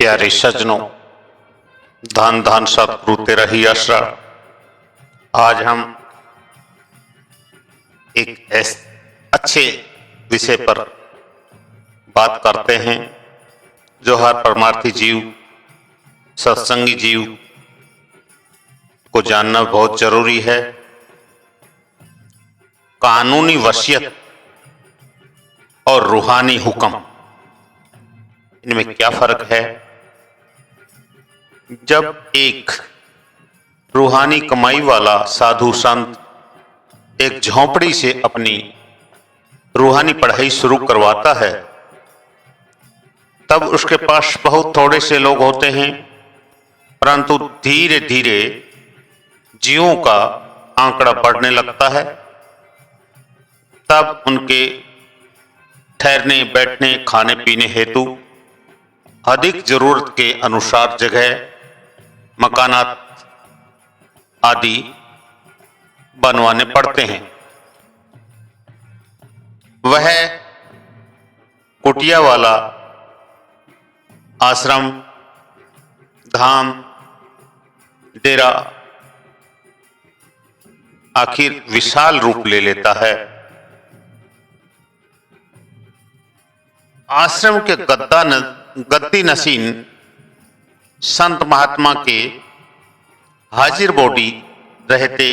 प्यारे सज्जनों, धन धन सतगुरु तेरा ही आसरा। आज हम एक ऐसे अच्छे विषय पर बात करते हैं जो हर परमार्थी जीव, सत्संगी जीव को जानना बहुत जरूरी है। कानूनी वसीयत और रूहानी हुक्म, इनमें क्या फर्क है? जब एक रूहानी कमाई वाला साधु संत एक झोंपड़ी से अपनी रूहानी पढ़ाई शुरू करवाता है, तब उसके पास बहुत थोड़े से लोग होते हैं, परंतु धीरे धीरे जीवों का आंकड़ा बढ़ने लगता है। तब उनके ठहरने, बैठने, खाने पीने हेतु अधिक जरूरत के अनुसार जगह, मकानात आदि बनवाने पड़ते हैं। वह कुटिया वाला आश्रम, धाम, डेरा आखिर विशाल रूप ले लेता है। आश्रम के गद्दी नशीन संत महात्मा के हाजिर बॉडी रहते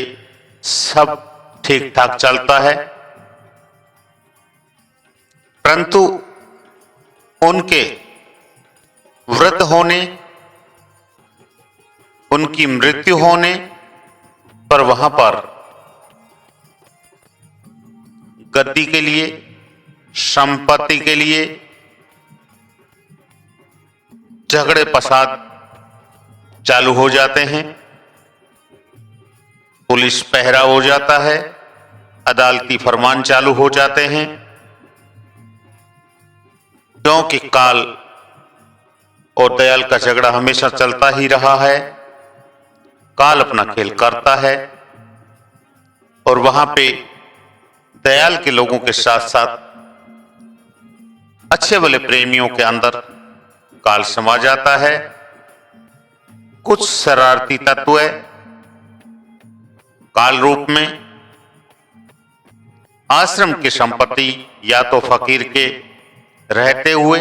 सब ठीक ठाक चलता है, परंतु उनके वृद्ध होने, उनकी मृत्यु होने पर वहां पर गद्दी के लिए, संपत्ति के लिए झगड़े फसाद चालू हो जाते हैं। पुलिस पहरा हो जाता है, अदालती फरमान चालू हो जाते हैं, क्योंकि काल और दयाल का झगड़ा हमेशा चलता ही रहा है। काल अपना खेल करता है और वहां पे दयाल के लोगों के साथ साथ अच्छे वाले प्रेमियों के अंदर काल समा जाता है। कुछ शरारती तत्व काल रूप में आश्रम की संपत्ति या तो फकीर के रहते हुए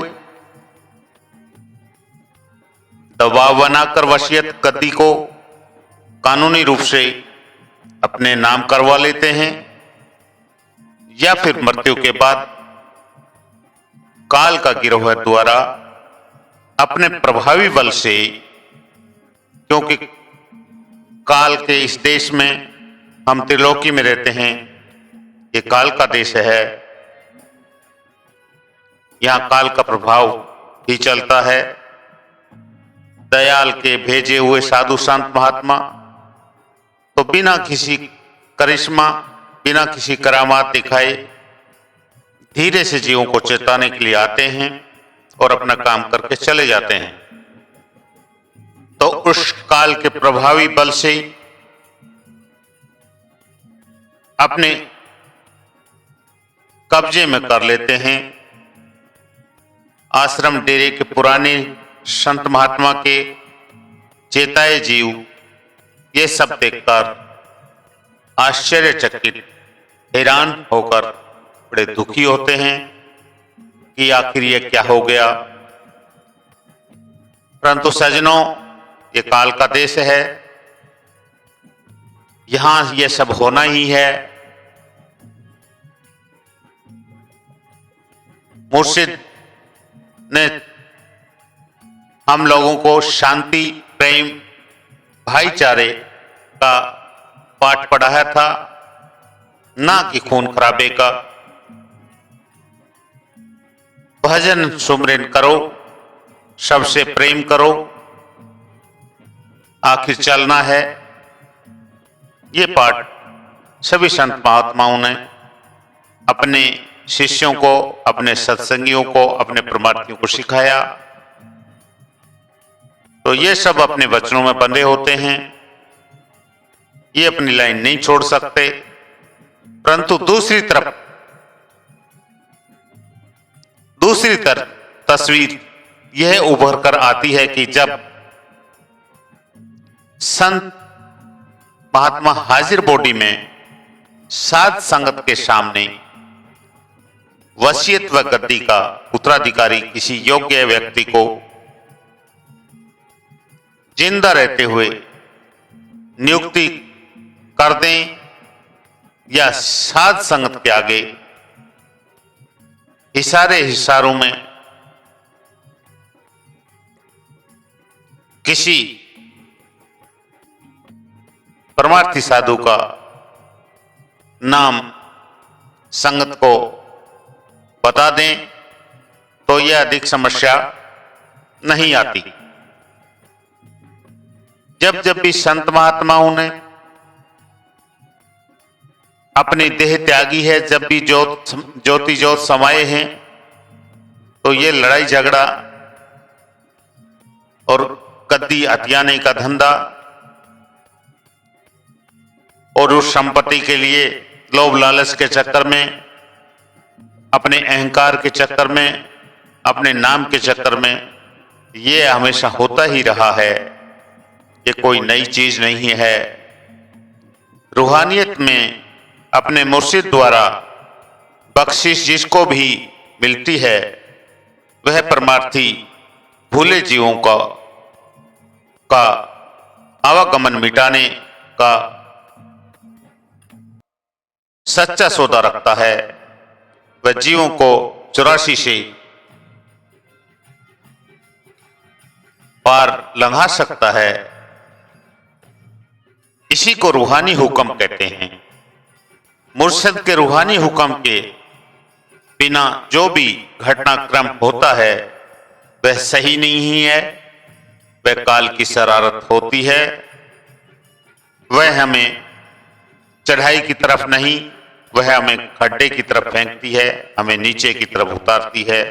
दबाव बनाकर वसीयत गद्दी को कानूनी रूप से अपने नाम करवा लेते हैं, या फिर मृत्यु के बाद काल का गिरोह द्वारा अपने प्रभावी बल से, क्योंकि काल के इस देश में हम त्रिलोकी में रहते हैं, ये काल का देश है, यहां काल का प्रभाव ही चलता है। दयाल के भेजे हुए साधु संत महात्मा तो बिना किसी करिश्मा, बिना किसी करामात दिखाए धीरे से जीवों को चेताने के लिए आते हैं और अपना काम करके चले जाते हैं। तो उस काल के प्रभावी बल से अपने कब्जे में कर लेते हैं। आश्रम डेरे के पुराने संत महात्मा के चेताए जीव ये सब देखकर आश्चर्यचकित, हैरान होकर बड़े दुखी होते हैं कि आखिर ये क्या हो गया। परंतु सज्जनों, ये काल का देश है, यहां ये सब होना ही है। मुर्शिद ने हम लोगों को शांति, प्रेम, भाईचारे का पाठ पढ़ाया था, ना कि खून खराबे का। भजन सुमरन करो, सबसे प्रेम करो, आखिर चलना है। ये पाठ सभी संत महात्माओं ने अपने शिष्यों को, अपने सत्संगियों को, अपने परमार्थियों को सिखाया। तो ये सब अपने वचनों में बंधे होते हैं, ये अपनी लाइन नहीं छोड़ सकते। परंतु दूसरी तरफ तस्वीर यह उभर कर आती है कि जब संत महात्मा हाजिर बॉडी में साध संगत के सामने वसीयत व गद्दी का उत्तराधिकारी किसी योग्य व्यक्ति को जिंदा रहते हुए नियुक्ति कर दें या साध संगत के आगे हिसारों में किसी परमार्थी साधु का नाम संगत को बता दें तो यह अधिक समस्या नहीं आती। जब जब भी संत महात्माओं ने अपनी देह त्यागी है, जब भी ज्योति ज्योत समाये हैं, तो ये लड़ाई झगड़ा और गद्दी हथियाने का धंधा और उस संपत्ति के लिए लोभ लालच के चक्कर में, अपने अहंकार के चक्कर में, अपने नाम के चक्कर में, ये हमेशा होता ही रहा है। ये कोई नई चीज नहीं है। रूहानियत में अपने मुर्शिद द्वारा बख्शिश जिसको भी मिलती है वह परमार्थी भूले जीवों का आवागमन मिटाने का सच्चा सौदा रखता है। वह जीवों को 84 से पार लंघा सकता है। इसी को रूहानी हुक्म कहते हैं। मुर्शिद के रूहानी हुक्म के बिना जो भी घटनाक्रम होता है वह सही नहीं है, वह काल की शरारत होती है। वह हमें चढ़ाई की तरफ नहीं, वह हमें खड्डे की तरफ फेंकती है, हमें नीचे की तरफ उतारती है,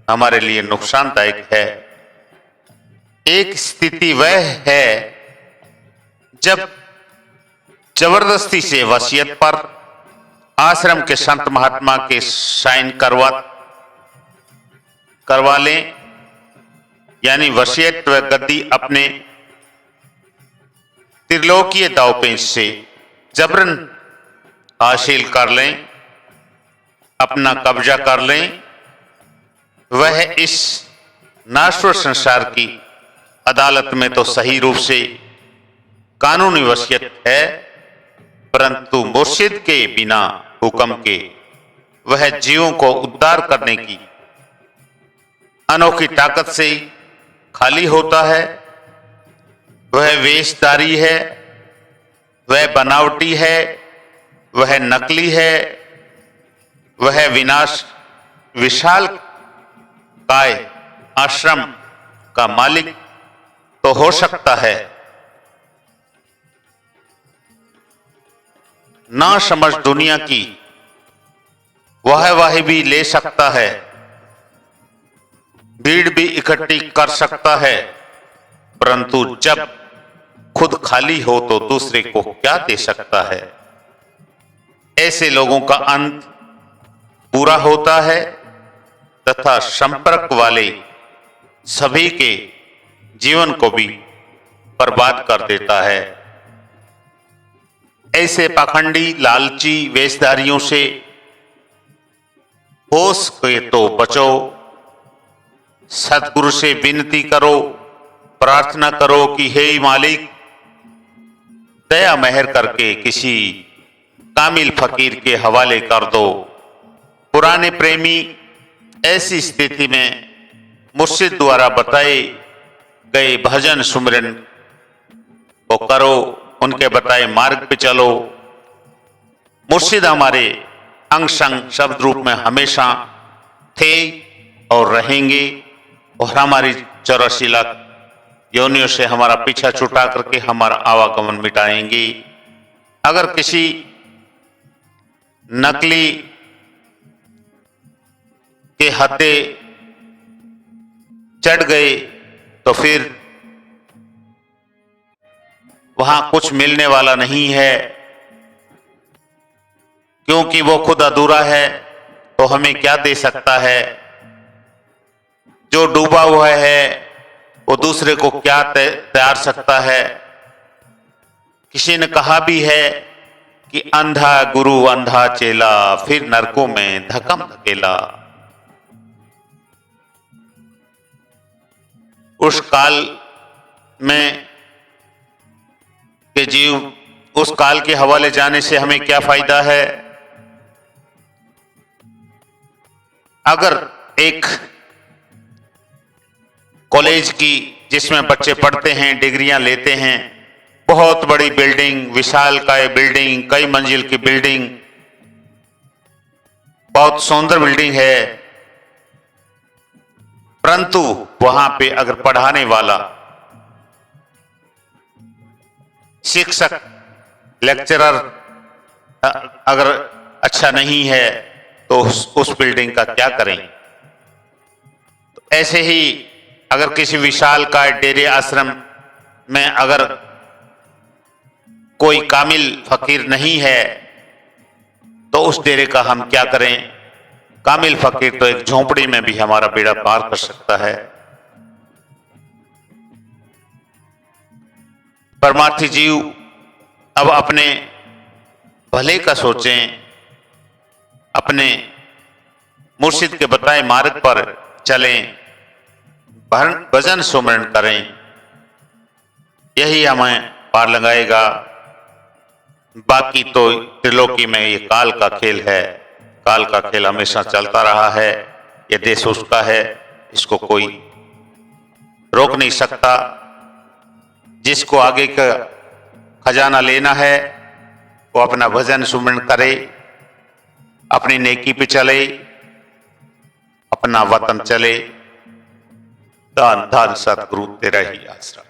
हमारे लिए नुकसानदायक है। एक स्थिति वह है जब जबरदस्ती से वसीयत पर आश्रम के संत महात्मा के साइन करवा लें, यानी वसीयत व गद्दी अपने त्रिलोकीय दावपेच से जबरन हासिल कर लें, अपना कब्जा कर लें। वह इस नाश्वर संसार की अदालत में तो सही रूप से कानूनी वसीयत है, परंतु मुर्शिद के बिना हुक्म के वह जीवों को उद्धार करने की अनोखी ताकत से खाली होता है। वह वेशधारी है, वह बनावटी है, वह नकली है, वह विशाल काय आश्रम का मालिक तो हो सकता है, ना समझ दुनिया की वाह भी ले सकता है, भीड़ भी इकट्ठी कर सकता है, परंतु जब खुद खाली हो तो दूसरे को क्या दे सकता है। ऐसे लोगों का अंत पूरा होता है तथा संपर्क वाले सभी के जीवन को भी बर्बाद कर देता है। ऐसे पाखंडी लालची वेशधारियों से होश के तो बचो। सतगुरु से विनती करो, प्रार्थना करो कि हे मालिक दया मेहर करके किसी कामिल फकीर के हवाले कर दो। पुराने प्रेमी ऐसी स्थिति में मुर्शिद द्वारा बताए गए भजन सुमरन को करो, उनके बताए मार्ग पे चलो। मुर्शिद हमारे अंग संग शब्द रूप में हमेशा थे और रहेंगे और हमारी 84 लाख योनियों से हमारा पीछा छुटा करके हमारा आवागमन मिटाएंगी। अगर किसी नकली के हत्थे चढ़ गए तो फिर वहां कुछ मिलने वाला नहीं है, क्योंकि वो खुद अधूरा है तो हमें क्या दे सकता है। जो डूबा हुआ है वो दूसरे को क्या तैयार सकता है। किसी ने कहा भी है कि अंधा गुरु अंधा चेला, फिर नरकों में धक्कम धकेला। उस काल में के जीव, उस काल के हवाले जाने से हमें क्या फायदा है। अगर एक कॉलेज की जिसमें बच्चे पढ़ते हैं, डिग्रियां लेते हैं, बहुत बड़ी बिल्डिंग, विशालकाय बिल्डिंग, कई मंजिल की बिल्डिंग, बहुत सुंदर बिल्डिंग है, परंतु वहां पे अगर पढ़ाने वाला शिक्षक, लेक्चरर अगर अच्छा नहीं है तो उस बिल्डिंग का क्या करें। तो ऐसे ही अगर किसी विशाल का डेरे आश्रम में अगर कोई कामिल फकीर नहीं है तो उस डेरे का हम क्या करें। कामिल फकीर तो एक झोंपड़ी में भी हमारा बेड़ा पार कर सकता है। परमार्थी जीव अब अपने भले का सोचें, अपने मुर्शिद के बताए मार्ग पर चलें, भजन सुमरण करें, यही हमें पार लगाएगा। बाकी तो त्रिलोकी में ये काल का खेल है, काल का खेल हमेशा चलता रहा है। ये देश उसका है, इसको कोई रोक नहीं सकता। जिसको आगे का खजाना लेना है वो अपना भजन सुमरण करे, अपनी नेकी पे चले, अपना वतन चले। धन धन सतगुरु तेरा ही आसरा।